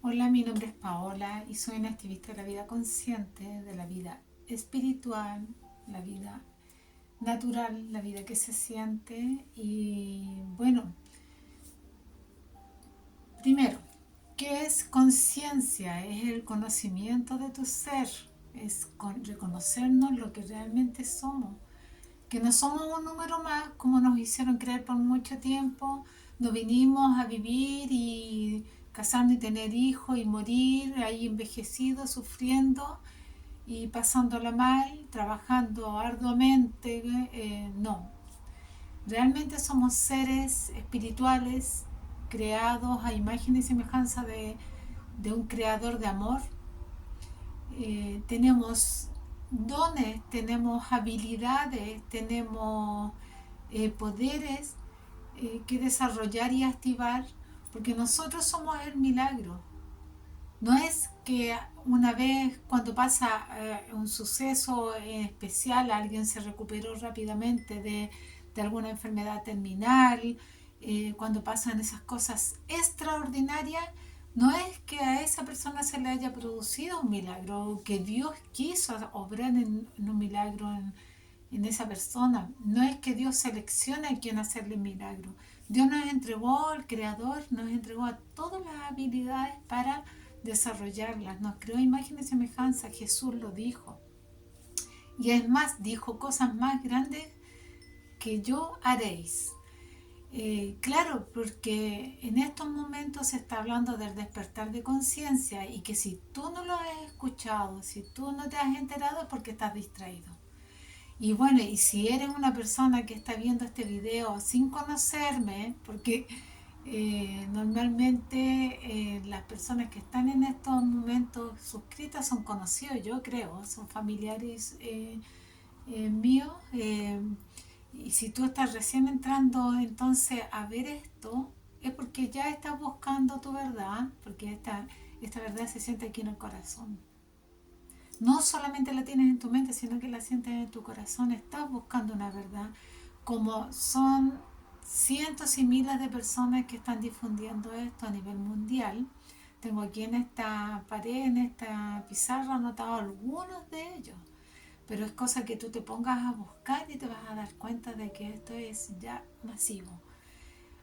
Hola, mi nombre es Paola y soy una activista de la vida consciente, de la vida espiritual, la vida natural, la vida que se siente. Y bueno, primero, ¿qué es conciencia? Es el conocimiento de tu ser, es reconocernos lo que realmente somos, que no somos un número más como nos hicieron creer por mucho tiempo. No vinimos a vivir y casarnos y tener hijos y morir ahí envejecidos, sufriendo y pasándola mal, trabajando arduamente. No, realmente somos seres espirituales creados a imagen y semejanza de un creador de amor. Tenemos dones, tenemos habilidades, tenemos poderes que desarrollar y activar, porque nosotros somos el milagro. No es que una vez cuando pasa un suceso especial alguien se recuperó rápidamente de alguna enfermedad terminal. Cuando pasan esas cosas extraordinarias, no es que a esa persona se le haya producido un milagro, que Dios quiso obrar en un milagro en esa persona. No es que Dios seleccione a quien hacerle milagro. Dios nos entregó, el Creador nos entregó a todas las habilidades para desarrollarlas. Nos creó imagen y semejanza. Jesús lo dijo. Y es más, dijo cosas más grandes que yo haréis. Claro, porque en estos momentos se está hablando del despertar de conciencia y que si tú no lo has escuchado, si tú no te has enterado es porque estás distraído. Y bueno, y si eres una persona que está viendo este video sin conocerme, porque normalmente las personas que están en estos momentos suscritas son conocidos, yo creo, son familiares míos. Y si tú estás recién entrando entonces a ver esto, es porque ya estás buscando tu verdad, porque esta verdad se siente aquí en el corazón. No solamente la tienes en tu mente, sino que la sientes en tu corazón. Estás buscando una verdad, como son cientos y miles de personas que están difundiendo esto a nivel mundial. Tengo aquí en esta pared, en esta pizarra, anotado algunos de ellos. Pero es cosa que tú te pongas a buscar y te vas a dar cuenta de que esto es ya masivo.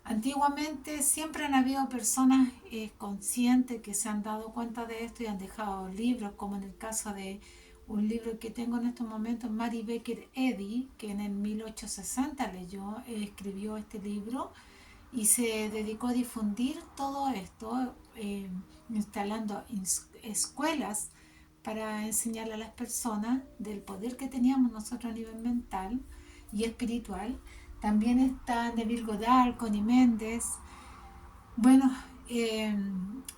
Antiguamente siempre han habido personas conscientes que se han dado cuenta de esto y han dejado libros, como en el caso de un libro que tengo en estos momentos, Mary Baker Eddy, que en el 1860 leyó, escribió este libro y se dedicó a difundir todo esto, instalando escuelas para enseñarle a las personas del poder que teníamos nosotros a nivel mental y espiritual. También está Neville Goddard, Connie Méndez. Bueno, eh,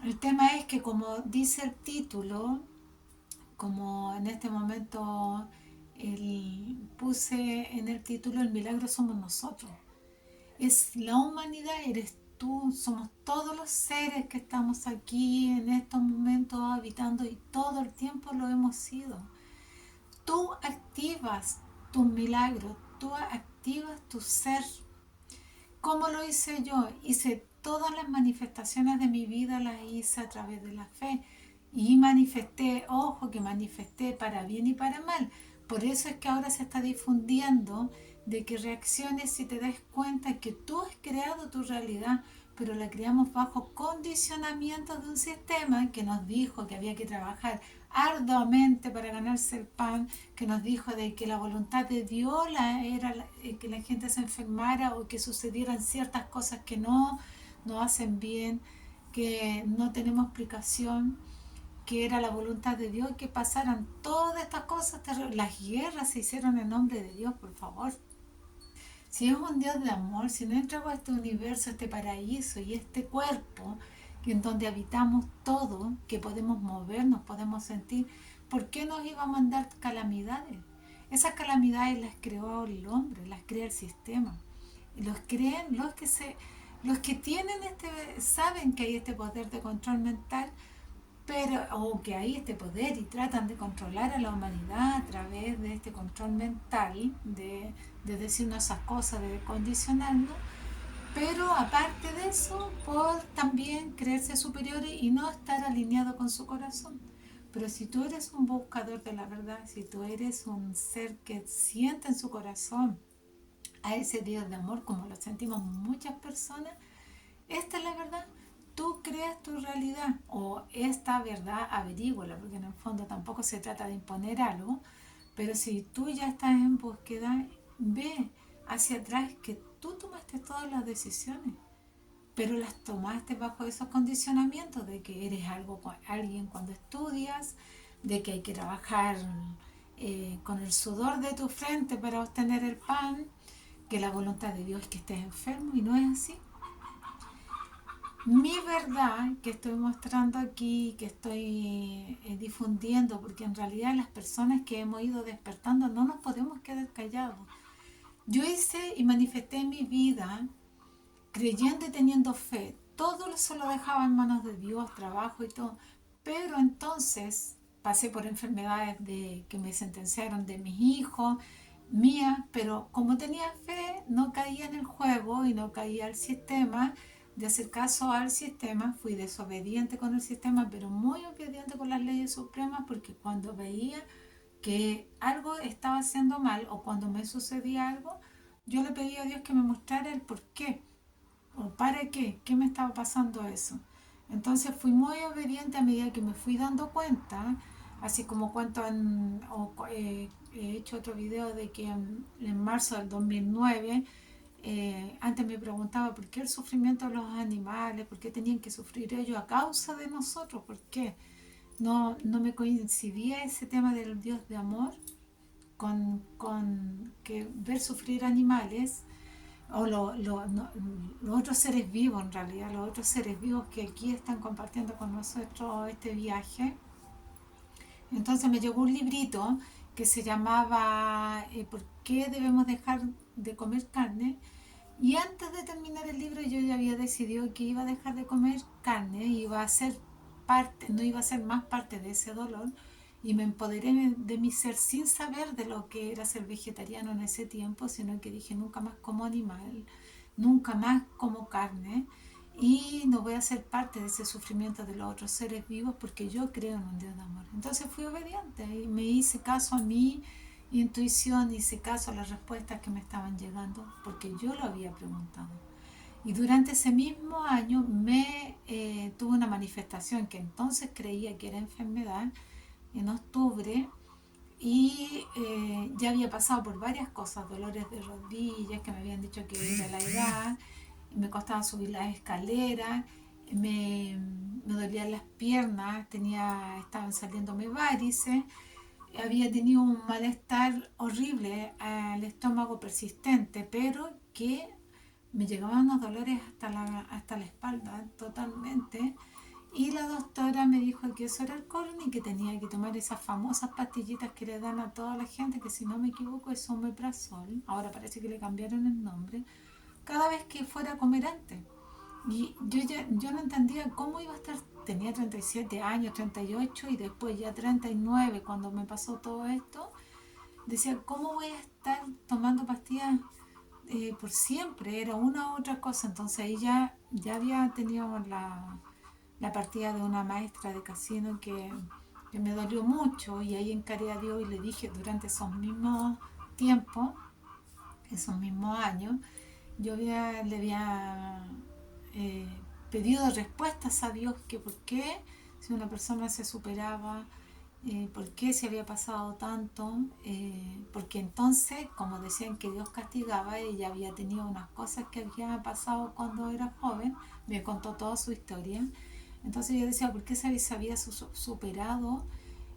el tema es que como dice el título, como en este momento puse en el título, el milagro somos nosotros. Es la humanidad, eres tú, somos todos los seres que estamos aquí en estos momentos habitando y todo el tiempo lo hemos sido. Tú activas tu milagro, tú activas tu ser. ¿Cómo lo hice yo? Hice todas las manifestaciones de mi vida, las hice a través de la fe. Y manifesté, ojo, que manifesté para bien y para mal. Por eso es que ahora se está difundiendo de que reacciones y te des cuenta que tú has creado tu realidad, pero la creamos bajo condicionamiento de un sistema que nos dijo que había que trabajar arduamente para ganarse el pan, que nos dijo de que la voluntad de Dios era que la gente se enfermara o que sucedieran ciertas cosas que no hacen bien, que no tenemos explicación, que era la voluntad de Dios que pasaran todas estas cosas terribles. Las guerras se hicieron en nombre de Dios, por favor. Si es un Dios de amor, si no entregó a este universo, este paraíso y este cuerpo en donde habitamos todo, que podemos movernos, podemos sentir, ¿por qué nos iba a mandar calamidades? Esas calamidades las creó el hombre, las crea el sistema. Y los creen los que tienen saben que hay este poder de control mental, pero o que hay este poder y tratan de controlar a la humanidad a través de este control mental, de decirnos esas cosas, de condicionarnos. Pero aparte de eso, por también creerse superiores y no estar alineado con su corazón. Pero si tú eres un buscador de la verdad, si tú eres un ser que siente en su corazón a ese Dios de amor, como lo sentimos muchas personas, esta es la verdad. Tú creas tu realidad o esta verdad averíguala, porque en el fondo tampoco se trata de imponer algo, pero si tú ya estás en búsqueda, ve hacia atrás que tú tomaste todas las decisiones, pero las tomaste bajo esos condicionamientos de que eres alguien cuando estudias, de que hay que trabajar con el sudor de tu frente para obtener el pan, que la voluntad de Dios es que estés enfermo y no es así. Mi verdad que estoy mostrando aquí, que estoy difundiendo, porque en realidad las personas que hemos ido despertando no nos podemos quedar callados. Yo hice y manifesté mi vida creyendo y teniendo fe. Todo eso lo dejaba en manos de Dios, trabajo y todo. Pero entonces pasé por enfermedades que me sentenciaron de mis hijos, mías, pero como tenía fe, no caía en el juego y no caía al sistema de hacer caso al sistema. Fui desobediente con el sistema, pero muy obediente con las leyes supremas, porque cuando veía que algo estaba haciendo mal o cuando me sucedía algo, yo le pedía a Dios que me mostrara el por qué o para qué me estaba pasando eso. Entonces fui muy obediente a medida que me fui dando cuenta, así como cuento he hecho otro video de que en marzo del 2009, antes me preguntaba por qué el sufrimiento de los animales, por qué tenían que sufrir ellos a causa de nosotros, por qué no me coincidía ese tema del Dios de amor con que ver sufrir animales o los otros seres vivos en realidad, los otros seres vivos que aquí están compartiendo con nosotros este viaje. Entonces me llegó un librito que se llamaba ¿Por qué debemos dejar de comer carne? Y antes de terminar el libro yo ya había decidido que iba a dejar de comer carne, iba a ser parte, no iba a ser más parte de ese dolor, y me empoderé de mi ser sin saber de lo que era ser vegetariano en ese tiempo, sino que dije nunca más como animal, nunca más como carne, y no voy a ser parte de ese sufrimiento de los otros seres vivos porque yo creo en un Dios de amor. Entonces fui obediente y me hice caso a mi intuición, hice caso a las respuestas que me estaban llegando porque yo lo había preguntado. Y durante ese mismo año tuve una manifestación que entonces creía que era enfermedad en octubre, y ya había pasado por varias cosas, dolores de rodillas que me habían dicho que era la edad, me costaba subir las escaleras, me dolían las piernas, estaban saliéndome varices, había tenido un malestar horrible al estómago persistente, pero que me llegaban unos dolores hasta la espalda totalmente. Y la doctora me dijo que eso era el colon y que tenía que tomar esas famosas pastillitas que le dan a toda la gente, que si no me equivoco es omeprazol, ahora parece que le cambiaron el nombre, cada vez que fuera a comer antes. Y yo no entendía cómo iba a estar, tenía 37 años, 38 y después ya 39 cuando me pasó todo esto. Decía, ¿cómo voy a estar tomando pastillas por siempre? Era una u otra cosa. Entonces ahí ya había tenido la partida de una maestra de casino que me dolió mucho, y ahí encaré a Dios y le dije durante esos mismos tiempos, esos mismos años, le había eh, pedido respuestas a Dios, que por qué si una persona se superaba, por qué se había pasado tanto, porque entonces, como decían que Dios castigaba, ella había tenido unas cosas que había pasado cuando era joven, me contó toda su historia. Entonces yo decía, ¿por qué se había superado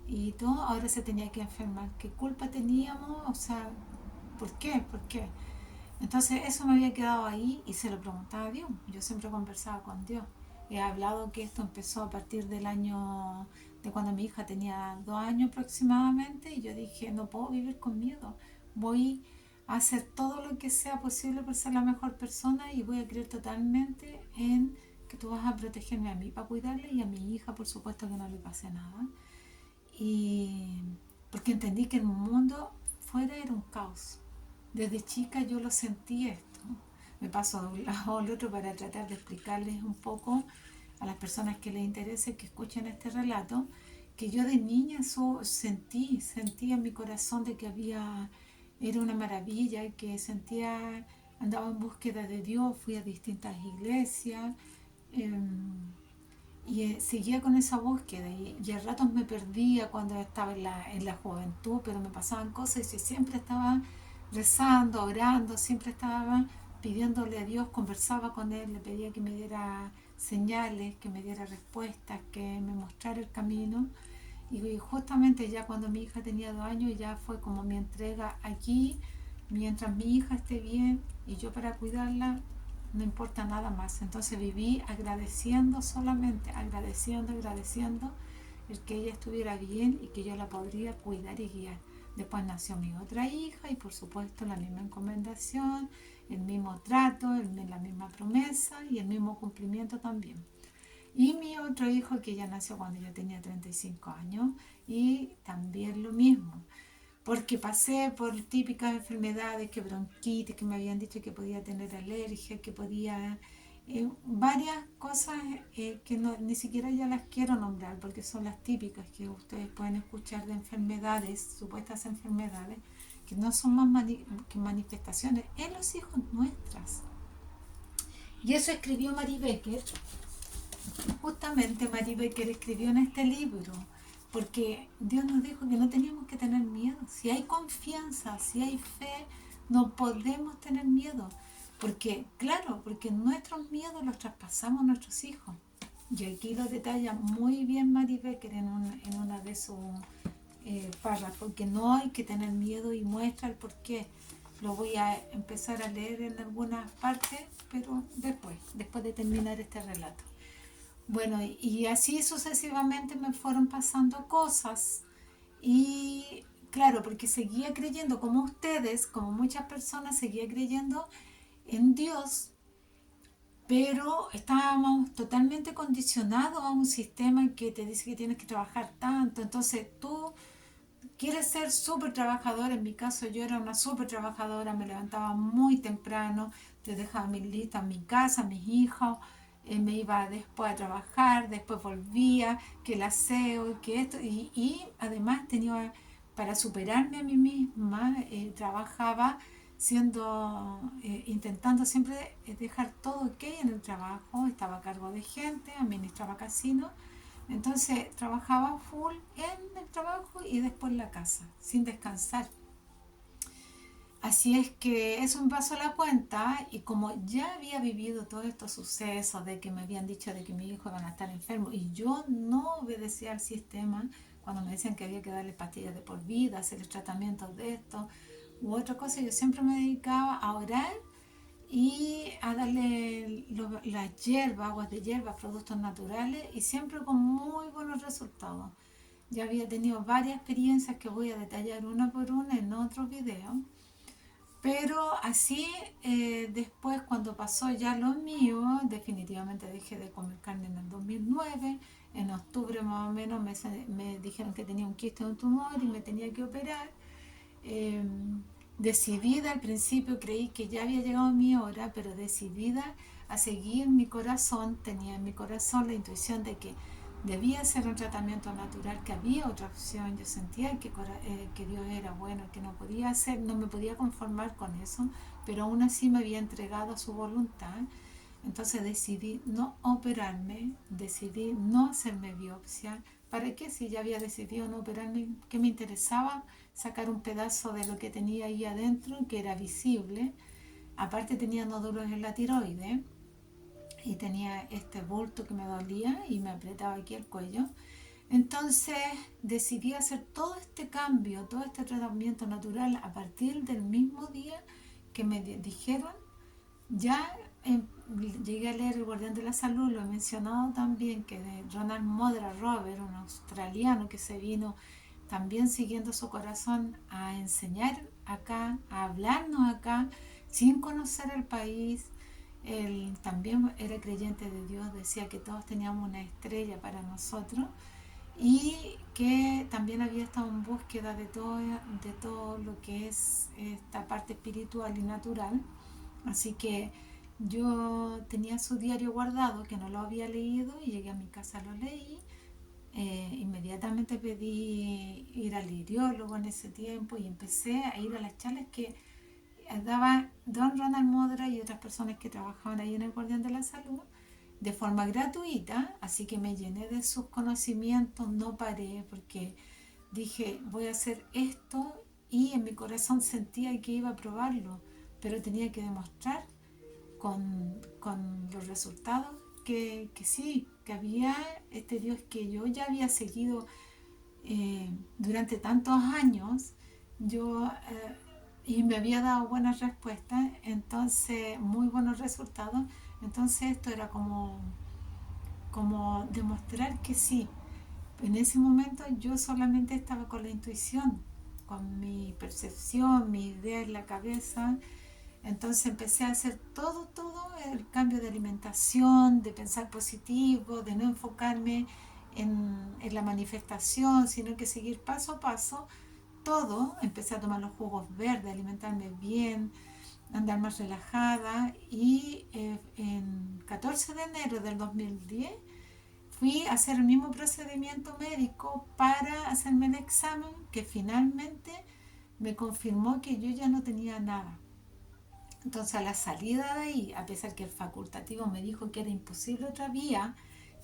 y todo? Ahora se tenía que enfermar. ¿Qué culpa teníamos? O sea, ¿por qué? ¿Por qué? Entonces eso me había quedado ahí y se lo preguntaba a Dios. Yo siempre conversaba con Dios. He hablado que esto empezó a partir del año de cuando mi hija tenía 2 años aproximadamente, y yo dije, no puedo vivir con miedo. Voy a hacer todo lo que sea posible por ser la mejor persona y voy a creer totalmente en que tú vas a protegerme a mí para cuidarle y a mi hija, por supuesto, que no le pase nada. Y porque entendí que el mundo fuera era un caos. Desde chica yo lo sentí esto. me paso de un lado al otro para tratar de explicarles un poco a las personas que les interese que escuchen este relato, que yo de niña sentí en mi corazón de que era una maravilla, que andaba en búsqueda de Dios, fui a distintas iglesias, seguía con esa búsqueda y a ratos me perdía cuando estaba en la juventud, pero me pasaban cosas y siempre estaba rezando, orando, siempre estaba pidiéndole a Dios, conversaba con Él, le pedía que me diera señales, que me diera respuestas, que me mostrara el camino. Y justamente ya cuando mi hija tenía 2 años ya fue como mi entrega aquí, mientras mi hija esté bien y yo para cuidarla, no importa nada más. Entonces viví agradeciendo solamente, agradeciendo el que ella estuviera bien y que yo la podría cuidar y guiar. Después nació mi otra hija y por supuesto la misma encomendación, el mismo trato, la misma promesa y el mismo cumplimiento también. Y mi otro hijo que ya nació cuando yo tenía 35 años y también lo mismo, porque pasé por típicas enfermedades, que bronquitis, que me habían dicho que podía tener alergia, que podía... varias cosas que ni siquiera ya las quiero nombrar porque son las típicas que ustedes pueden escuchar de enfermedades, supuestas enfermedades, que no son más que manifestaciones en los hijos nuestras. Y eso escribió Mary Becker. Justamente Mary Becker escribió en este libro, porque Dios nos dijo que no teníamos que tener miedo. Si hay confianza, si hay fe, no podemos tener miedo. Porque, claro, porque nuestros miedos los traspasamos a nuestros hijos. Y aquí lo detalla muy bien Mary Becker en una de sus párrafos, que no hay que tener miedo y muestra el por qué. Lo voy a empezar a leer en algunas partes, pero después de terminar este relato. Bueno, y así sucesivamente me fueron pasando cosas y claro, porque seguía creyendo, como ustedes, como muchas personas, seguía creyendo en Dios, pero estábamos totalmente condicionados a un sistema que te dice que tienes que trabajar tanto, entonces tú quieres ser súper trabajadora. En mi caso yo era una súper trabajadora, me levantaba muy temprano, te dejaba mis listas en mi casa, mis hijos, me iba después a trabajar, después volvía, que el aseo, que esto, y además tenía, para superarme a mí misma, trabajaba intentando siempre dejar todo ok en el trabajo, estaba a cargo de gente, administraba casinos, entonces trabajaba full en el trabajo y después en la casa, sin descansar. Así es que eso me pasó la cuenta y como ya había vivido todos estos sucesos de que me habían dicho de que mi hijo iban a estar enfermo y yo no obedecía al sistema cuando me decían que había que darle pastillas de por vida, hacer tratamientos de esto u otra cosa, yo siempre me dedicaba a orar y a darle las hierbas, aguas de hierbas, productos naturales y siempre con muy buenos resultados. Ya había tenido varias experiencias que voy a detallar una por una en otros videos, pero así después cuando pasó ya lo mío, definitivamente dejé de comer carne en el 2009. En octubre más o menos me dijeron que tenía un quiste de un tumor y me tenía que operar. eh, Decidida al principio, creí que ya había llegado mi hora, pero decidida a seguir mi corazón, tenía en mi corazón la intuición de que debía hacer un tratamiento natural, que había otra opción. Yo sentía que Dios era bueno, que no me podía conformar con eso, pero aún así me había entregado a su voluntad. Entonces decidí no operarme, decidí no hacerme biopsia. ¿Para qué? Si ya había decidido no operarme, ¿qué me interesaba? Sacar un pedazo de lo que tenía ahí adentro, que era visible. Aparte tenía nódulos en la tiroides y tenía este bulto que me dolía y me apretaba aquí el cuello. Entonces decidí hacer todo este cambio, todo este tratamiento natural a partir del mismo día que me dijeron. Ya llegué a leer El Guardián de la Salud, lo he mencionado también, que de Ronald Modra Robert, un australiano que se vino también siguiendo su corazón a enseñar acá, a hablarnos acá, sin conocer el país. Él también era creyente de Dios, decía que todos teníamos una estrella para nosotros y que también había estado en búsqueda de todo lo que es esta parte espiritual y natural. Así que yo tenía su diario guardado, que no lo había leído, y llegué a mi casa, lo leí. Inmediatamente pedí ir al iriólogo en ese tiempo y empecé a ir a las charlas que daba don Ronald Modra y otras personas que trabajaban ahí en el Guardián de la Salud de forma gratuita, así que me llené de sus conocimientos, no paré porque dije voy a hacer esto y en mi corazón sentía que iba a probarlo, pero tenía que demostrar con los resultados que sí, que había este Dios que yo ya había seguido durante tantos años, yo y me había dado buenas respuestas, entonces muy buenos resultados, entonces esto era como demostrar que sí. En ese momento yo solamente estaba con la intuición, con mi percepción, mi idea en la cabeza. Entonces empecé a hacer todo el cambio de alimentación, de pensar positivo, de no enfocarme en la manifestación, sino que seguir paso a paso todo. Empecé a tomar los jugos verdes, alimentarme bien, andar más relajada y en 14 de enero del 2010 fui a hacer el mismo procedimiento médico para hacerme el examen que finalmente me confirmó que yo ya no tenía nada. Entonces a la salida de ahí, a pesar que el facultativo me dijo que era imposible otra vía,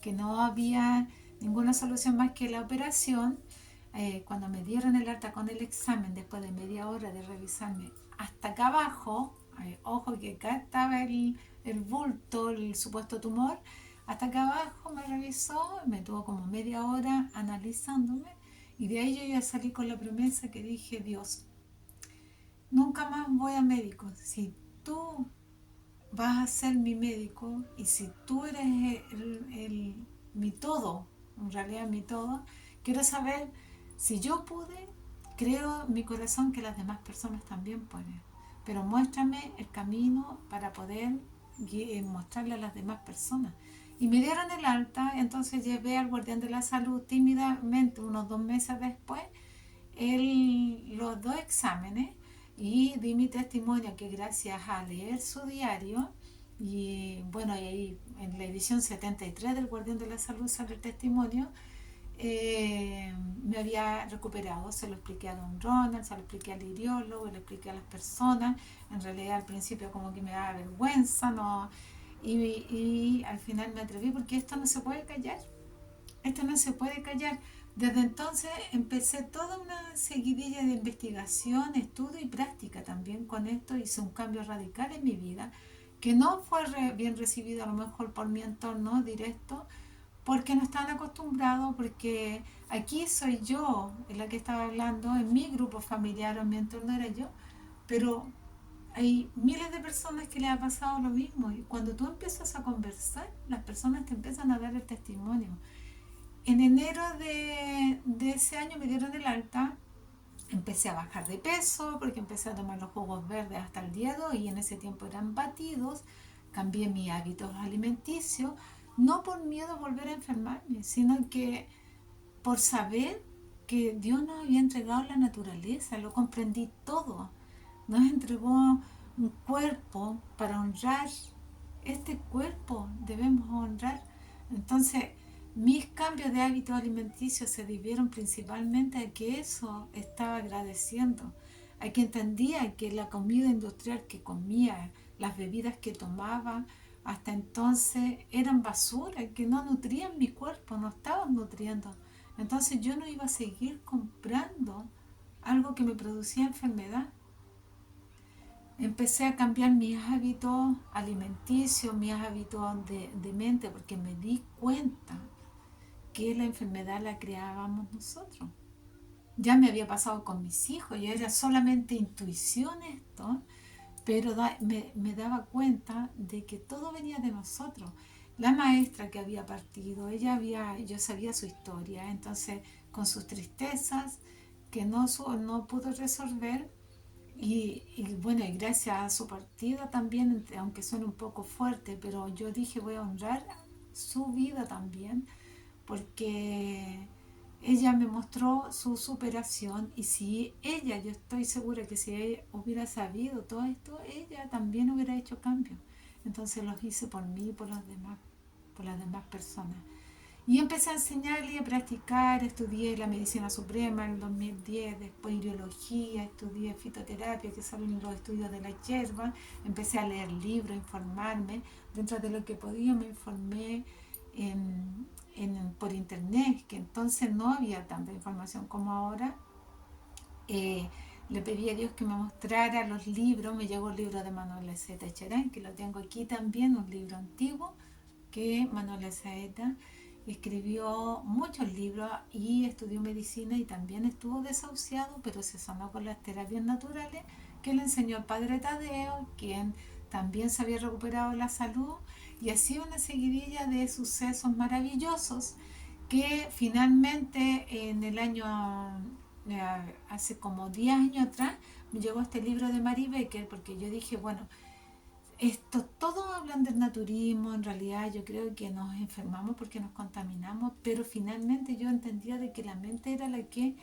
que no había ninguna solución más que la operación, cuando me dieron el alta con el examen, después de media hora de revisarme hasta acá abajo, ojo que acá estaba el bulto, el supuesto tumor, hasta acá abajo me revisó, me tuvo como media hora analizándome y de ahí yo ya salí con la promesa que dije, Dios, nunca más voy a médico. Si tú vas a ser mi médico y si tú eres mi todo, en realidad mi todo, quiero saber si yo pude, creo en mi corazón que las demás personas también pueden. Pero muéstrame el camino para poder mostrarle a las demás personas. Y me dieron el alta, entonces llevé al guardián de la salud tímidamente, unos 2 meses después, los dos exámenes y di mi testimonio que gracias a leer su diario y bueno, y ahí en la edición 73 del Guardián de la Salud sale el testimonio, me había recuperado, se lo expliqué a don Ronald, se lo expliqué al iriólogo, le expliqué a las personas, en realidad al principio como que me daba vergüenza, no, y al final me atreví porque esto no se puede callar, esto no se puede callar. Desde entonces empecé toda una seguidilla de investigación, estudio y práctica también con esto. Hice un cambio radical en mi vida que no fue bien recibido a lo mejor por mi entorno directo porque no estaban acostumbrados, porque aquí soy yo la que estaba hablando, en mi grupo familiar o en mi entorno era yo, pero hay miles de personas que les ha pasado lo mismo y cuando tú empiezas a conversar, las personas te empiezan a dar el testimonio. En enero de ese año me dieron el alta, empecé a bajar de peso porque empecé a tomar los jugos verdes hasta el día de hoy y en ese tiempo eran batidos, cambié mis hábitos alimenticios, no por miedo a volver a enfermarme, sino que por saber que Dios nos había entregado la naturaleza, lo comprendí todo, nos entregó un cuerpo para honrar, este cuerpo debemos honrar. Entonces, mis cambios de hábitos alimenticios se debieron principalmente a que eso estaba agradeciendo, a que entendía que la comida industrial que comía, las bebidas que tomaba, hasta entonces eran basura, que no nutrían mi cuerpo, no estaban nutriendo. Entonces yo no iba a seguir comprando algo que me producía enfermedad. Empecé a cambiar mis hábitos alimenticios, mis hábitos de mente, porque me di cuenta que la enfermedad la creábamos nosotros. Ya me había pasado con mis hijos, y era solamente intuición esto, pero me daba cuenta de que todo venía de nosotros. La maestra que había partido, yo sabía su historia, entonces con sus tristezas que no pudo resolver, y bueno, y gracias a su partida también, aunque suene un poco fuerte, pero yo dije voy a honrar su vida también, porque ella me mostró su superación y si ella, yo estoy segura que si ella hubiera sabido todo esto, ella también hubiera hecho cambio. Entonces los hice por mí y por los demás, por las demás personas. Y empecé a enseñarle y a practicar. Estudié la medicina suprema en el 2010, después iriología, estudié fitoterapia, que son los estudios de la hierba. Empecé a leer libros, a informarme. Dentro de lo que podía me informé por internet, que entonces no había tanta información como ahora. Le pedí a Dios que me mostrara los libros. Me llegó el libro de Manuel Saeta, que lo tengo aquí también, un libro antiguo que Manuel Saeta escribió muchos libros y estudió medicina y también estuvo desahuciado, pero se sanó con las terapias naturales que le enseñó el padre Tadeo, quien también se había recuperado la salud, y así una seguidilla de sucesos maravillosos que finalmente en el año, hace como 10 años atrás, me llegó este libro de Mary Becker, porque yo dije, bueno, todos hablan del naturismo, en realidad yo creo que nos enfermamos porque nos contaminamos, pero finalmente yo entendía de que la mente era la que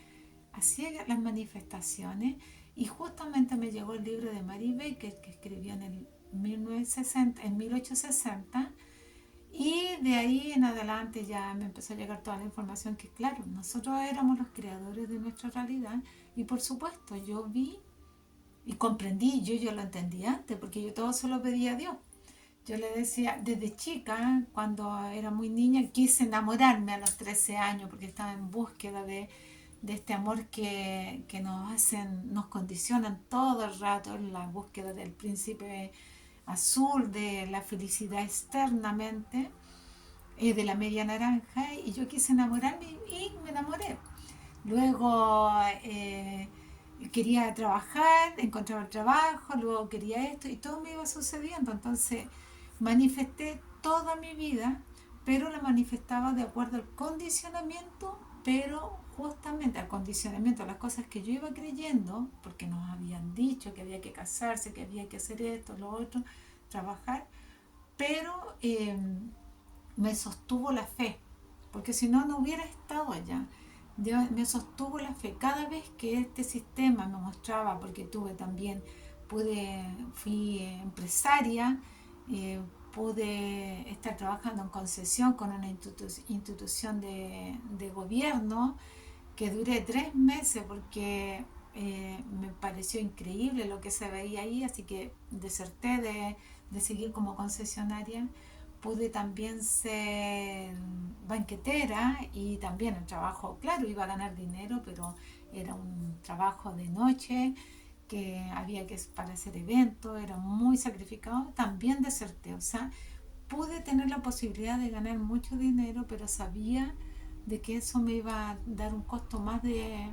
hacía las manifestaciones, y justamente me llegó el libro de Mary Baker que escribió en el 1960, en 1860, y de ahí en adelante ya me empezó a llegar toda la información que, claro, nosotros éramos los creadores de nuestra realidad, y por supuesto yo vi y comprendí, yo lo entendí antes, porque yo todo se lo pedía a Dios. Yo le decía, desde chica, cuando era muy niña, quise enamorarme a los 13 años, porque estaba en búsqueda de este amor que nos condicionan todo el rato, en la búsqueda del príncipe azul, de la felicidad externamente, de la media naranja, y yo quise enamorarme y me enamoré. Luego quería trabajar, encontraba el trabajo, luego quería esto y todo me iba sucediendo. Entonces manifesté toda mi vida, pero la manifestaba de acuerdo al condicionamiento, pero justamente al condicionamiento, a las cosas que yo iba creyendo, porque nos habían dicho que había que casarse, que había que hacer esto, lo otro, trabajar, pero me sostuvo la fe, porque si no, no hubiera estado allá. Me sostuvo la fe cada vez que este sistema me mostraba, porque fui empresaria, pude estar trabajando en concesión con una institución de gobierno, que duré 3 meses porque me pareció increíble lo que se veía ahí, así que deserté de seguir como concesionaria. Pude también ser banquetera, y también el trabajo, claro, iba a ganar dinero, pero era un trabajo de noche que había que para hacer eventos, era muy sacrificado. También deserté, o sea, pude tener la posibilidad de ganar mucho dinero, pero sabía de que eso me iba a dar un costo más de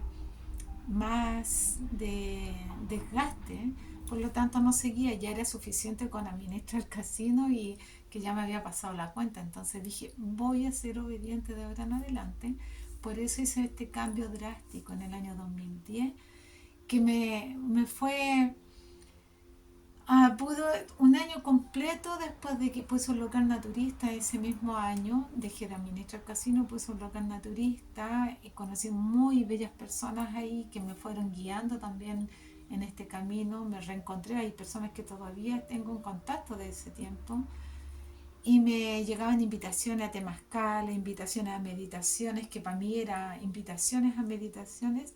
desgaste. Por lo tanto no seguía, ya era suficiente con administrar el casino y que ya me había pasado la cuenta. Entonces dije, voy a ser obediente de ahora en adelante. Por eso hice este cambio drástico en el año 2010, que me fue pudo un año completo. Después de que puse un local naturista, ese mismo año dejé de administrar casino, puse un local naturista y conocí muy bellas personas ahí que me fueron guiando también en este camino. Me reencontré, hay personas que todavía tengo en contacto de ese tiempo, y me llegaban invitaciones a temazcales, invitaciones a meditaciones, que para mí era invitaciones a meditaciones,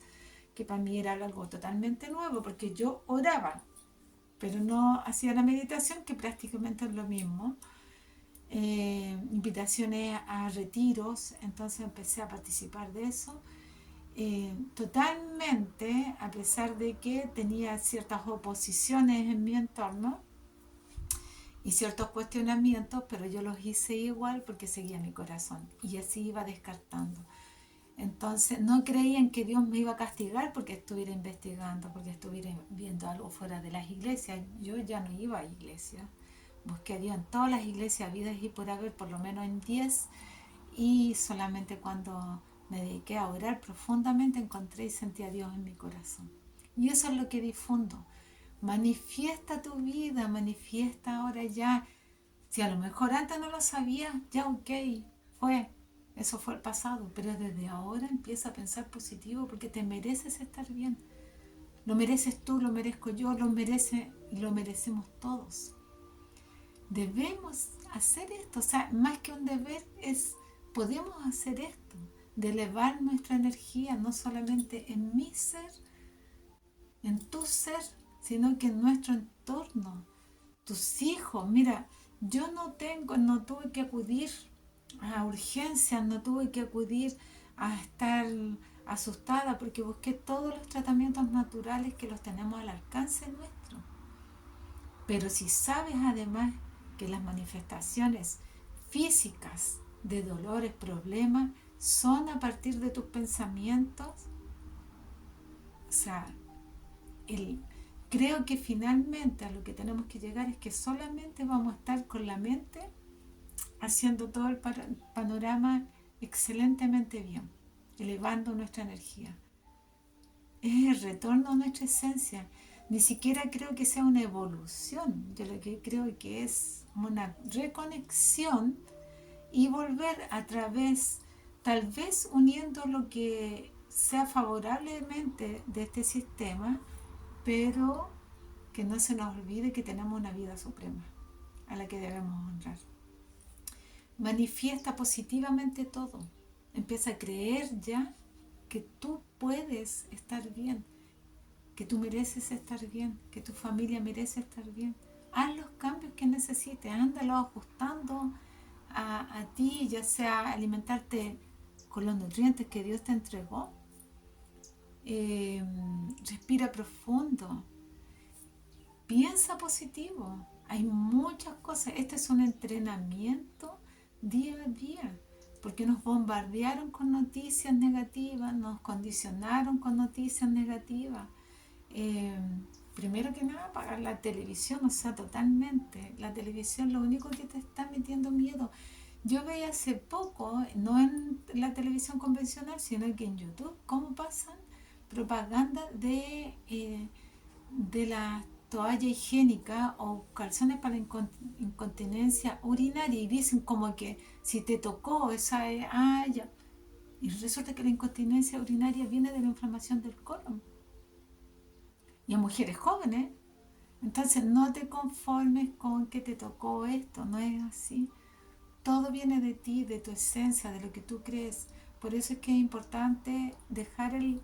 que para mí era algo totalmente nuevo, porque yo oraba pero no hacía la meditación, que prácticamente es lo mismo. Invitaciones a retiros, entonces empecé a participar de eso. Totalmente, a pesar de que tenía ciertas oposiciones en mi entorno y ciertos cuestionamientos, pero yo los hice igual porque seguía mi corazón y así iba descartando. Entonces no creían que Dios me iba a castigar porque estuviera investigando, porque estuviera viendo algo fuera de las iglesias. Yo ya no iba a iglesias. Busqué a Dios en todas las iglesias habidas y por haber, por lo menos en 10, y solamente cuando me dediqué a orar profundamente encontré y sentí a Dios en mi corazón. Y eso es lo que difundo. Manifiesta tu vida, manifiesta ahora ya. Si a lo mejor antes no lo sabías, ya ok, fue. Eso fue el pasado, pero desde ahora empieza a pensar positivo, porque te mereces estar bien. Lo mereces tú, lo merezco yo, lo merece y lo merecemos todos. debemos hacer esto. O sea, más que un deber, podemos hacer esto, de elevar nuestra energía, no solamente en mi ser, en tu ser, sino que en nuestro entorno, tus hijos. Mira, yo no tuve que acudir a urgencias, no tuve que acudir a estar asustada porque busqué todos los tratamientos naturales que los tenemos al alcance nuestro. Pero si sabes además que las manifestaciones físicas de dolores, problemas, son a partir de tus pensamientos, o sea, el, creo que finalmente a lo que tenemos que llegar es que solamente vamos a estar con la mente haciendo todo el panorama excelentemente bien, elevando nuestra energía. Es el retorno a nuestra esencia. Ni siquiera creo que sea una evolución. Yo lo que creo que es una reconexión y volver a través, tal vez uniendo lo que sea favorablemente de este sistema, pero que no se nos olvide que tenemos una vida suprema a la que debemos honrar. Manifiesta positivamente todo. Empieza a creer ya que tú puedes estar bien, que tú mereces estar bien, que tu familia merece estar bien. Haz los cambios que necesites, ándalo ajustando a ti, ya sea alimentarte con los nutrientes que Dios te entregó. Respira profundo, piensa positivo. Hay muchas cosas. Este es un entrenamiento día a día, porque nos bombardearon con noticias negativas, nos condicionaron con noticias negativas. Eh, Primero que nada, apagar la televisión, o sea, totalmente. La televisión lo único que te está metiendo miedo. Yo veía hace poco, no en la televisión convencional, sino que en YouTube, cómo pasan propaganda de la toalla higiénica o calzones para incontinencia urinaria y dicen como que si te tocó esa, ya. Y resulta que la incontinencia urinaria viene de la inflamación del colon y a mujeres jóvenes. Entonces no te conformes con que te tocó esto, no es así. Todo viene de ti, de tu esencia, de lo que tú crees. Por eso es que es importante dejar el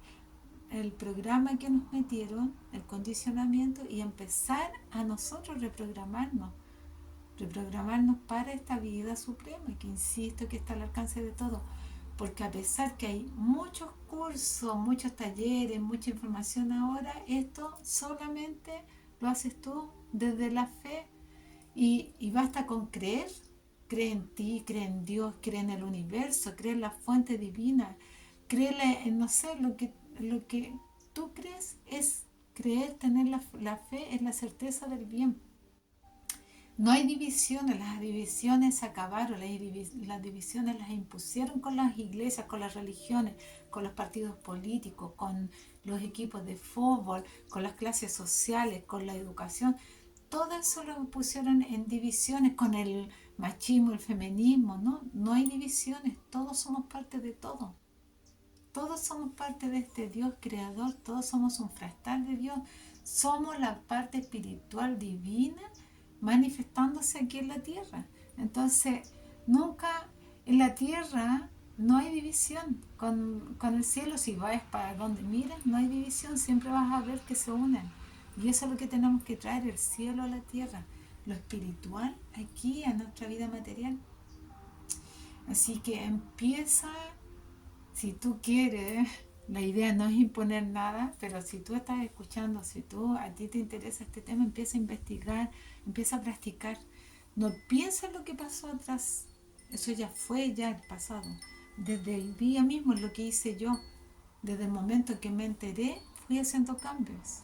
programa que nos metieron, el condicionamiento, y empezar a nosotros reprogramarnos para esta vida suprema, que insisto que está al alcance de todo. Porque a pesar que hay muchos cursos, muchos talleres, mucha información ahora, esto solamente lo haces tú desde la fe y basta con creer. Cree en ti, cree en Dios, cree en el universo, cree en la fuente divina, cree en, no sé, lo que tú crees es creer, tener la fe, es la certeza del bien. No hay divisiones, las divisiones se acabaron, las divisiones las impusieron con las iglesias, con las religiones, con los partidos políticos, con los equipos de fútbol, con las clases sociales, con la educación. Todo eso lo pusieron en divisiones con el machismo, el feminismo, ¿no? No hay divisiones, todos somos parte de todo. Todos somos parte de este Dios creador, todos somos un fractal de Dios, somos la parte espiritual divina manifestándose aquí en la tierra. Entonces, nunca en la tierra no hay división. Con el cielo, si vas para donde miras, no hay división, siempre vas a ver que se unen. Y eso es lo que tenemos que traer, el cielo a la tierra, lo espiritual aquí a nuestra vida material. Así que empieza. Si tú quieres, la idea no es imponer nada, pero si tú estás escuchando, si a ti te interesa este tema, empieza a investigar, empieza a practicar. No pienses lo que pasó atrás, eso ya fue ya el pasado. Desde el día mismo es lo que hice yo. Desde el momento que me enteré, fui haciendo cambios.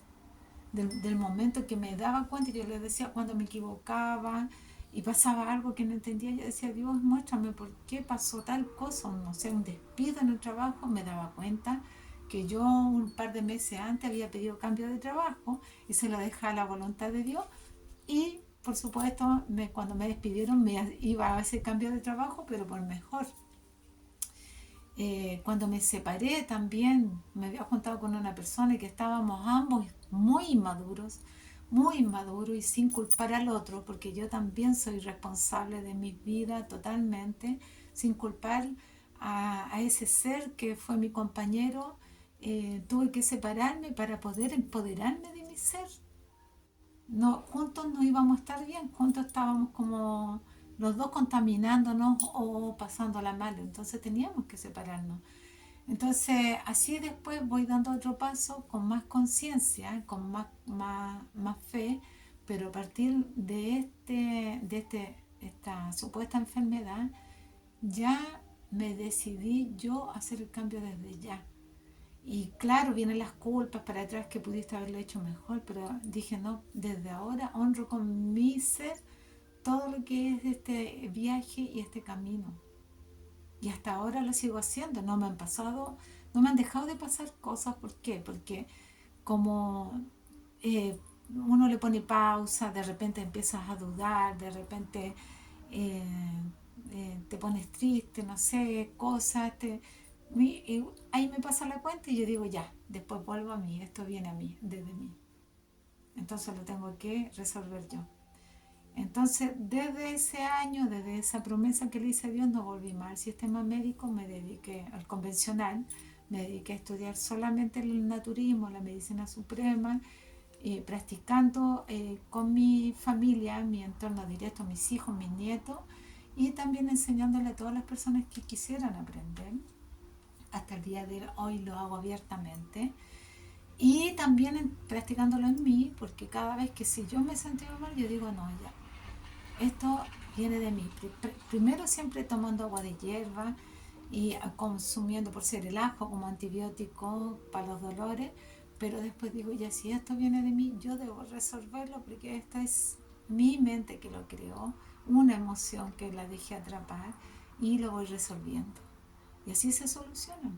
Del momento que me daba cuenta, yo le decía cuando me equivocaba y pasaba algo que no entendía, yo decía, Dios, muéstrame por qué pasó tal cosa, no sé, un despido en el trabajo. Me daba cuenta que yo un par de meses antes había pedido cambio de trabajo y se lo dejaba a la voluntad de Dios. Y por supuesto, cuando me despidieron me iba a ese cambio de trabajo, pero por mejor. Cuando me separé también me había juntado con una persona que estábamos ambos muy inmaduros, muy maduro y sin culpar al otro, porque yo también soy responsable de mi vida totalmente, sin culpar a ese ser que fue mi compañero. Tuve que separarme para poder empoderarme de mi ser. No, juntos no íbamos a estar bien, juntos estábamos como los dos contaminándonos o pasándola mal, entonces teníamos que separarnos. Entonces, así después voy dando otro paso con más conciencia, con más fe, pero a partir esta supuesta enfermedad, ya me decidí yo a hacer el cambio desde ya. Y claro, vienen las culpas para atrás que pudiste haberlo hecho mejor, pero dije, no, desde ahora honro con mi ser todo lo que es este viaje y este camino. Y hasta ahora lo sigo haciendo, no me han dejado de pasar cosas. ¿Por qué? Porque como uno le pone pausa, de repente empiezas a dudar, de repente eh, te pones triste, no sé, cosas, y ahí me pasa la cuenta y yo digo, ya, después vuelvo a mí, esto viene a mí, desde mí. Entonces lo tengo que resolver yo. Entonces, desde ese año, desde esa promesa que le hice a Dios, no volví más al sistema médico, me dediqué al convencional, me dediqué a estudiar solamente el naturismo, la medicina suprema, practicando con mi familia, mi entorno directo, mis hijos, mis nietos, y también enseñándole a todas las personas que quisieran aprender. Hasta el día de hoy lo hago abiertamente. Y también practicándolo en mí, porque cada vez que si yo me sentí mal, yo digo, no, ya, esto viene de mí. Primero siempre tomando agua de hierba y consumiendo por ser el ajo como antibiótico para los dolores, pero después digo, ya si esto viene de mí, yo debo resolverlo porque esta es mi mente que lo creó, una emoción que la dejé atrapar y lo voy resolviendo. Y así se soluciona.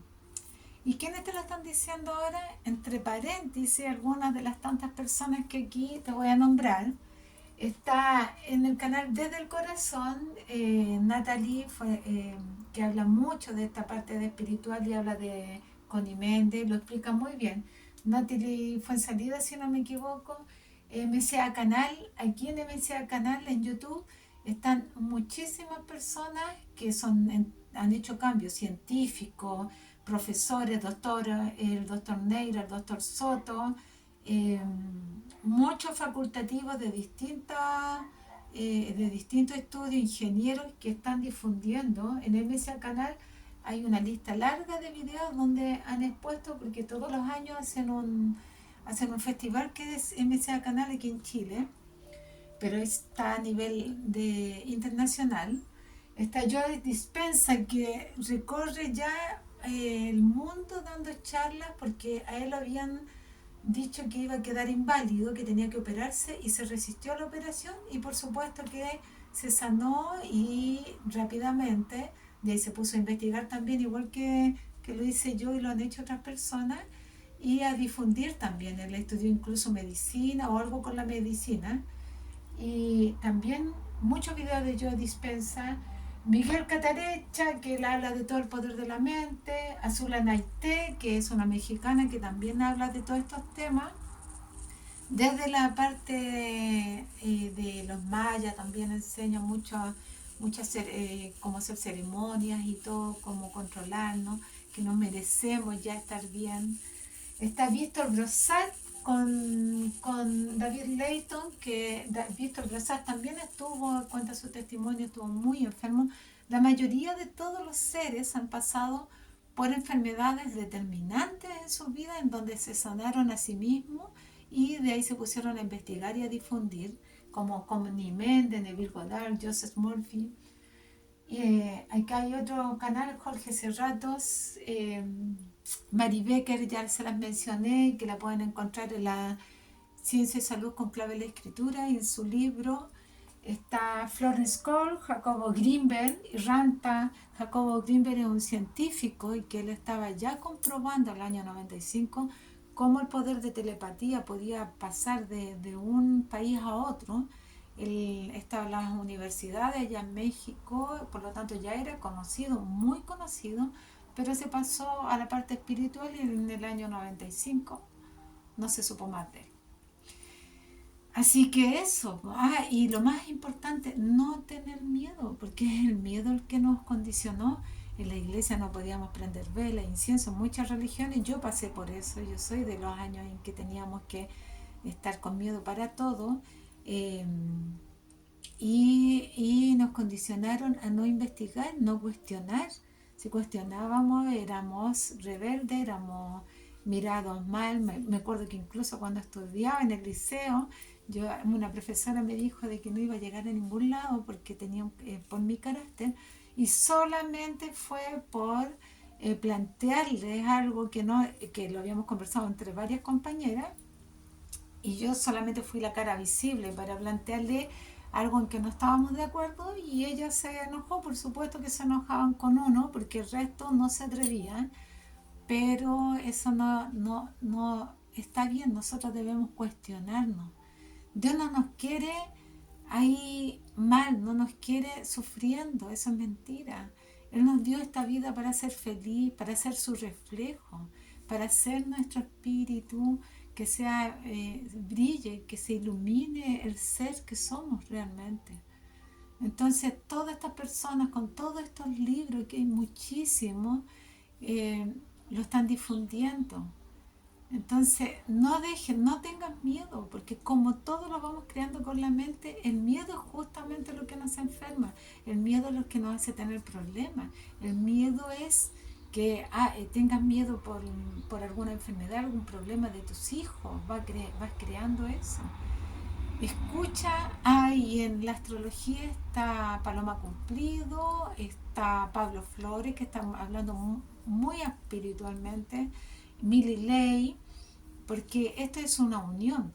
¿Y quiénes te lo están diciendo ahora? Entre paréntesis, algunas de las tantas personas que aquí te voy a nombrar. Está en el canal Desde el Corazón, Natalie, que habla mucho de esta parte de espiritual y habla de Connie Méndez, lo explica muy bien. Natalie Fuensalida, si no me equivoco, MCA Canal, aquí en MCA Canal en YouTube están muchísimas personas que han hecho cambios científicos, profesores, doctores, el doctor Neira, el doctor Soto, eh, muchos facultativos de distintos estudios, ingenieros que están difundiendo en el MSA Canal. Hay una lista larga de videos donde han expuesto, porque todos los años hacen un festival que es MSA Canal aquí en Chile, pero está a nivel internacional. Está Joe Dispensa, que recorre ya el mundo dando charlas, porque a él lo habían dicho que iba a quedar inválido, que tenía que operarse, y se resistió a la operación y por supuesto que se sanó y rápidamente. De ahí se puso a investigar también, igual que lo hice yo y lo han hecho otras personas, y a difundir también. Él estudió incluso medicina o algo con la medicina, y también muchos videos de Joe Dispensa. Miguel Catarecha, que él habla de todo el poder de la mente. Azula Naité, que es una mexicana que también habla de todos estos temas. Desde la parte de los mayas también enseña cómo hacer ceremonias y todo, cómo controlarnos, que nos merecemos ya estar bien. Está Víctor Brossat con David Layton, que Víctor Brossat también cuenta su testimonio, estuvo muy enfermo. La mayoría de todos los seres han pasado por enfermedades determinantes en su vida, en donde se sanaron a sí mismos y de ahí se pusieron a investigar y a difundir, como Connie Méndez, Neville Goddard, Joseph Murphy. Acá hay otro canal, Jorge Serratos, Mary Becker, ya se las mencioné, que la pueden encontrar en la Ciencia y Salud con Clave de la Escritura, y en su libro. Está Florence Cole, Jacobo Greenberg y Ranta. Jacobo Greenberg es un científico y que él estaba ya comprobando en el año 95 cómo el poder de telepatía podía pasar de un país a otro. Él estaba en las universidades allá en México, por lo tanto ya era conocido, muy conocido, pero se pasó a la parte espiritual y en el año 95 no se supo más de él. Así que eso, y lo más importante, no tener miedo, porque es el miedo el que nos condicionó. En la iglesia no podíamos prender vela, incienso, muchas religiones, yo pasé por eso, yo soy de los años en que teníamos que estar con miedo para todo, eh, y nos condicionaron a no investigar, no cuestionar. Si cuestionábamos, éramos rebeldes, éramos mirados mal. Me acuerdo que incluso cuando estudiaba en el liceo, una profesora me dijo de que no iba a llegar a ningún lado porque tenía, por mi carácter, y solamente fue por plantearles algo que lo habíamos conversado entre varias compañeras, y yo solamente fui la cara visible para plantearle algo en que no estábamos de acuerdo, y ella se enojó. Por supuesto que se enojaban con uno porque el resto no se atrevían, pero eso no está bien. Nosotros debemos cuestionarnos. Dios no nos quiere ahí mal, no nos quiere sufriendo, eso es mentira. Él nos dio esta vida para ser feliz, para ser su reflejo, para ser nuestro espíritu, que sea, brille, que se ilumine el ser que somos realmente. Entonces, todas estas personas con todos estos libros, que hay muchísimos, eh, lo están difundiendo. Entonces, no dejen, no tengan miedo, porque como todo lo vamos creando con la mente, el miedo es justamente lo que nos enferma, el miedo es lo que nos hace tener problemas, el miedo es que tengas miedo por alguna enfermedad, algún problema de tus hijos, vas creando eso. Escucha, y en la astrología está Paloma Cumplido, está Pablo Flores, que está hablando muy espiritualmente, Milly Ley, porque esto es una unión.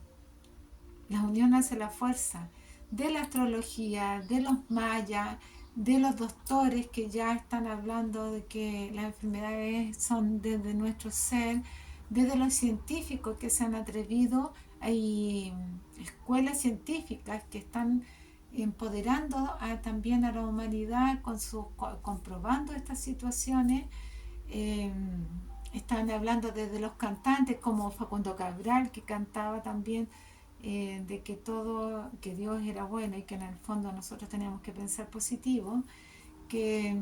La unión hace la fuerza de la astrología, de los mayas, de los doctores que ya están hablando de que las enfermedades son desde nuestro ser, desde los científicos que se han atrevido. Hay escuelas científicas que están empoderando también a la humanidad comprobando estas situaciones. eh, Están hablando desde los cantantes como Facundo Cabral, que cantaba también, de que todo, que Dios era bueno y que en el fondo nosotros teníamos que pensar positivo, que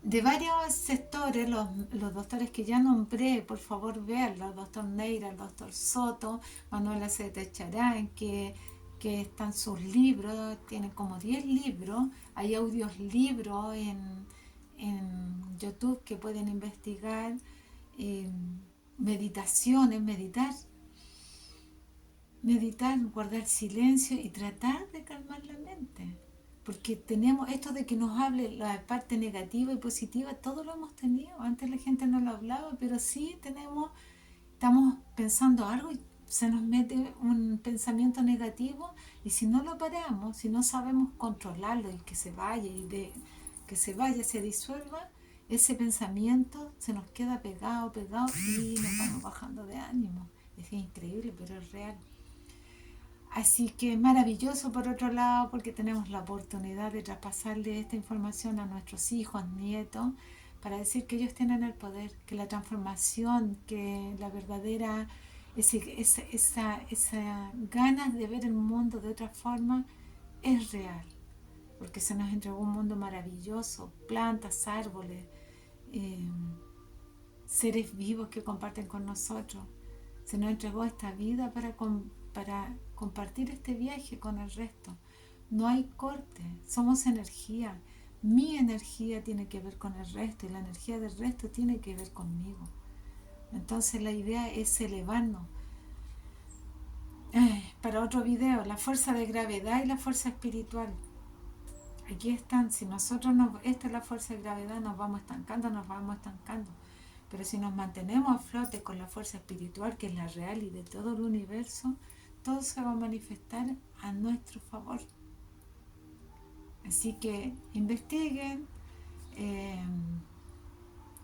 de varios sectores, los doctores que ya nombré, por favor veanlo, el doctor Neira, el doctor Soto, Manuel Acevedo Charán, que están sus libros, tienen como 10 libros, hay audios libros en YouTube que pueden investigar, eh, meditaciones, meditar, guardar silencio y tratar de calmar la mente. Porque tenemos esto de que nos hable la parte negativa y positiva, todo lo hemos tenido. Antes la gente no lo hablaba, pero sí estamos pensando algo y se nos mete un pensamiento negativo, y si no lo paramos, si no sabemos controlarlo y que se vaya, que se vaya, se disuelva, ese pensamiento se nos queda pegado, pegado, y nos vamos bajando de ánimo. Es increíble, pero es real. Así que es maravilloso por otro lado, porque tenemos la oportunidad de traspasarle esta información a nuestros hijos, nietos, para decir que ellos tienen el poder, que la transformación, que la verdadera, esa ganas de ver el mundo de otra forma es real, porque se nos entregó un mundo maravilloso, plantas, árboles, eh, seres vivos que comparten con nosotros. Se nos entregó esta vida para compartir este viaje con el resto. No hay corte, somos energía. Mi energía tiene que ver con el resto y la energía del resto tiene que ver conmigo. Entonces la idea es elevarnos. Para otro video, la fuerza de gravedad y la fuerza espiritual. Aquí están. Si nosotros esta es la fuerza de gravedad, nos vamos estancando, nos vamos estancando. Pero si nos mantenemos a flote con la fuerza espiritual, que es la real y de todo el universo, todo se va a manifestar a nuestro favor. Así que investiguen, eh,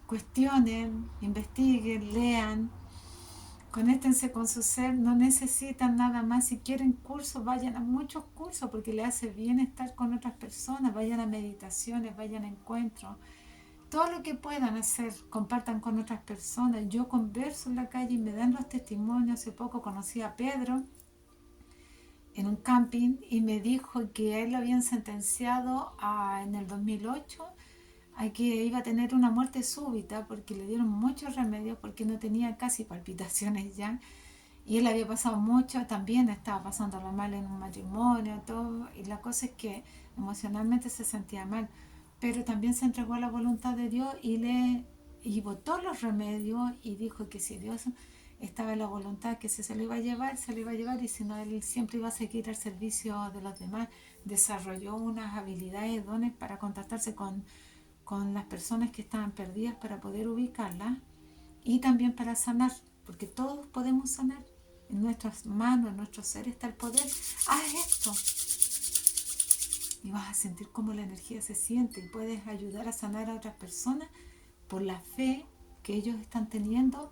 cuestionen, investiguen, lean, conéctense con su ser, no necesitan nada más. Si quieren cursos, vayan a muchos cursos porque les hace bien estar con otras personas, vayan a meditaciones, vayan a encuentros. Todo lo que puedan hacer, compartan con otras personas. Yo converso en la calle y me dan los testimonios. Hace poco conocí a Pedro, en un camping y me dijo que a él lo habían sentenciado en el 2008 a que iba a tener una muerte súbita porque le dieron muchos remedios porque no tenía casi palpitaciones ya. Y él había pasado mucho, también estaba pasándolo mal en un matrimonio, todo, y la cosa es que emocionalmente se sentía mal, pero también se entregó a la voluntad de Dios y botó los remedios y dijo que si Dios estaba en la voluntad que si se lo iba a llevar, se lo iba a llevar, y si no, él siempre iba a seguir al servicio de los demás. Desarrolló unas habilidades, dones para contactarse con las personas que estaban perdidas para poder ubicarlas y también para sanar, porque todos podemos sanar. En nuestras manos, en nuestro ser está el poder. Haz esto y vas a sentir cómo la energía se siente y puedes ayudar a sanar a otras personas por la fe que ellos están teniendo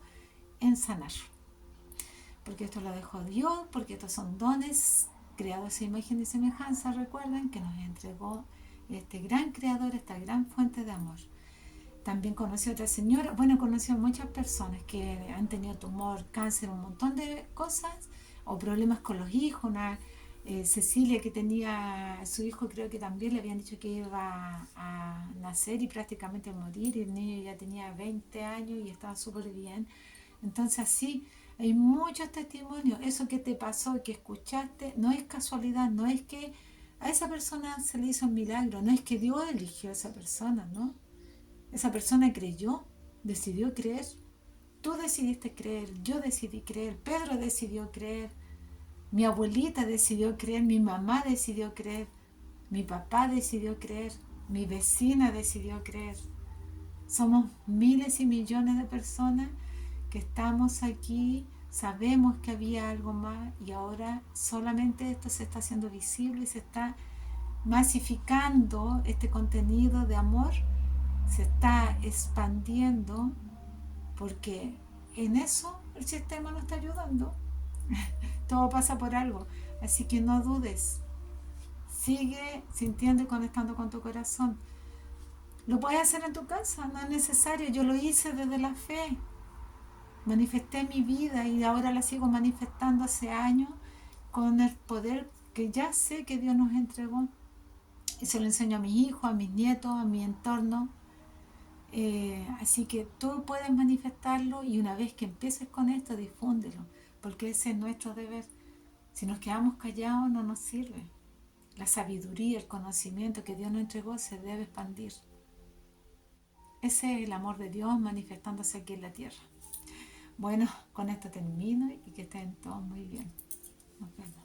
en sanar. Porque esto lo dejó Dios, porque estos son dones creados a imagen y semejanza, recuerden, que nos entregó este gran creador, esta gran fuente de amor. También conocí a otra señora, bueno, conocí a muchas personas que han tenido tumor, cáncer, un montón de cosas, o problemas con los hijos. Cecilia, que tenía a su hijo, creo que también le habían dicho que iba a nacer y prácticamente a morir, y el niño ya tenía 20 años y estaba súper bien. Entonces así, hay muchos testimonios. Eso que te pasó, que escuchaste, no es casualidad, no es que a esa persona se le hizo un milagro, no es que Dios eligió a esa persona, ¿no? Esa persona creyó, decidió creer. Tú decidiste creer, yo decidí creer, Pedro decidió creer, mi abuelita decidió creer, mi mamá decidió creer, mi papá decidió creer, mi vecina decidió creer. Somos miles y millones de personas que estamos aquí, sabemos que había algo más y ahora solamente esto se está haciendo visible y se está masificando este contenido de amor, se está expandiendo porque en eso el sistema nos está ayudando. Todo pasa por algo, así que no dudes, sigue sintiendo y conectando con tu corazón. Lo puedes hacer en tu casa, no es necesario. Yo lo hice desde la fe, manifesté mi vida y ahora la sigo manifestando hace años con el poder que ya sé que Dios nos entregó, y se lo enseño a mis hijos, a mis nietos, a mi entorno. Así que tú puedes manifestarlo, y una vez que empieces con esto, difúndelo, porque ese es nuestro deber. Si nos quedamos callados no nos sirve. La sabiduría, el conocimiento que Dios nos entregó se debe expandir. Ese es el amor de Dios manifestándose aquí en la tierra. Bueno, con esto termino y que estén todos muy bien. Nos vemos.